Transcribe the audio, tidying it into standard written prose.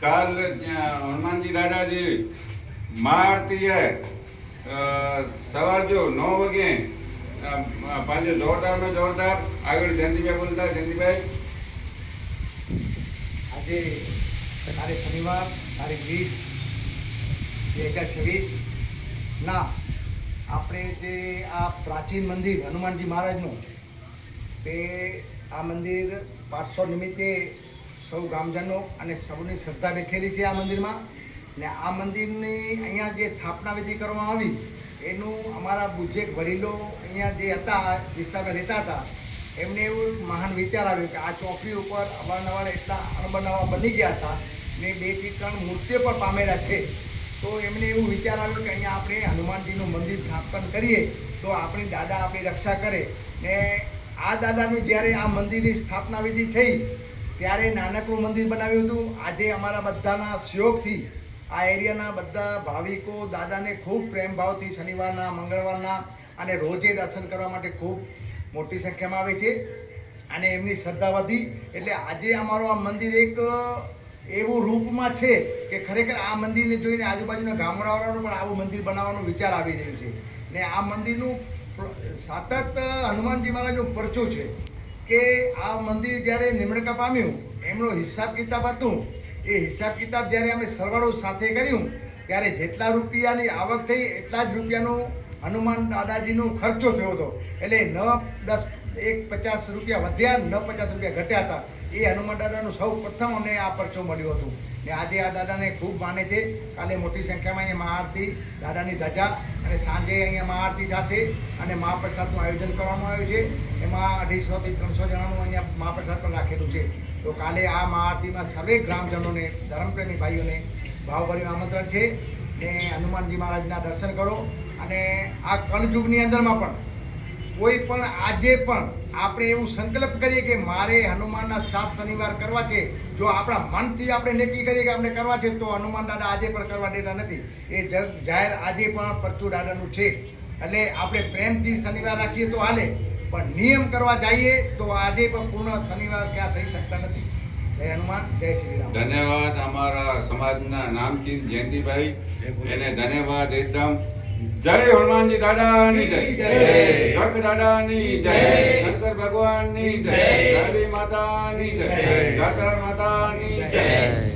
કાલ હનુમાનજી દાદાજી મા આરતી है સવાર જો 9 વાગે પાંચે જોરદાર में જોરદાર આગળ જયંતિભાઈ બોલતા જયંતિભાઈ આજે તારીખ શનિવાર તારીખ 20/2026 ના આપણે જે આ પ્રાચીન મંદિર હનુમાનજી મહારાજનું તે આ મંદિર પાઠોત્સવ નિમિત્તે સૌ ગામજનો અને સૌની શ્રદ્ધા બેઠેલી છે આ મંદિરમાં ને આ મંદિરની અહીંયા જે સ્થાપના વિધિ કરવામાં આવી એનું અમારા બુજેક વડીલો અહીંયા જે હતા વિસ્તારમાં રહેતા હતા એમને એવું મહાન વિચાર આવ્યો કે આ ચોકડી ઉપર અવારનવાર એટલા અણબનાવા બની ગયા હતા ને 2 થી 3 મૂર્તિઓ પણ પામેલા છે તો એમને એવું વિચાર આવ્યો કે અહીંયા આપણે હનુમાનજીનું મંદિર સ્થાપન કરીએ તો આપણી દાદા આપણી રક્ષા કરે ને આ દાદાનું જ્યારે આ મંદિરની સ્થાપના વિધિ થઈ ત્યારે નાનકડું મંદિર બનાવ્યું હતું આજે અમારા બધાના સહયોગથી આ એરિયાના બધા ભાવિકો દાદાને ખૂબ પ્રેમ ભાવથી શનિવારના મંગળવારના અને રોજે દર્શન કરવા માટે ખૂબ મોટી સંખ્યામાં આવે છે અને એમની શ્રદ્ધા વધી એટલે આજે અમારું આ મંદિર એક એવું રૂપમાં છે કે ખરેખર આ મંદિરને જોઈને આજુબાજુના ગામડાવાળાનો પણ આવું મંદિર બનાવવાનો વિચાર આવી રહ્યો છે ને આ મંદિરનું સતત હનુમાનજી મહારાજનું પરચું છે કે આ મંદિર જ્યારે નિમણકા પામ્યું એમનો હિસાબ કિતાબ હતું એ હિસાબ કિતાબ જ્યારે અમે સરવાળો સાથે કર્યું ત્યારે જેટલા રૂપિયાની આવક થઈ એટલા જ રૂપિયાનો હનુમાન દાદાજીનો ખર્ચો થયો હતો એટલે ન 50 રૂપિયા વધ્યા ન 50 રૂપિયા ઘટ્યા હતા એ હનુમાન દાદાનું સૌ પ્રથમ અમને આ પરચો મળ્યું હતું ને આજે આ દાદાને ખૂબ માને છે કાલે મોટી સંખ્યામાં અહીંયા મહાઆરતી દાદાની ધજા અને સાંજે અહીંયા મહાઆરતી થશે અને મહાપ્રસાદનું આયોજન કરવામાં આવ્યું છે એમાં 250 થી 300 જણાનું અહીંયા મહાપ્રસાદ પણ રાખેલું છે તો કાલે આ મહાઆરતીમાં સર્વે ગ્રામજનોને ધર્મપ્રેમી ભાઈઓને ભાવભર્યું આમંત્રણ છે ને હનુમાનજી મહારાજના દર્શન કરો અને આ કલયુગની અંદરમાં પણ કોઈ પણ આજે પણ આપણે એવું સંકલ્પ કરીએ કે મારે હનુમાનના 7 શનિવાર કરવા છે જો આપણા મનથી આપણે નક્કી કરીએ કે આપણે કરવા છે તો હનુમાન દાદા આજે પણ કરવા દેતા નથી એ જગ જાહેર આજે પણ પરચુ દાદાનું છે એટલે આપણે પ્રેમથી શનિવાર રાખીએ તો હાલે પણ નિયમ કરવા જઈએ તો આજે પણ પૂર્ણ શનિવાર ક્યાં થઈ શકતા નથી જય હનુમાન જય શ્રી રામ ધન્યવાદ અમારા સમાજના નામચીન જયંતિભાઈ એને ધન્યવાદ એકદમ જય હનુમાનજી દાદાની જય જખ દાદાની જય શંકર ભગવાનની જય કાળી માતાની જય ગાતર માતાની જય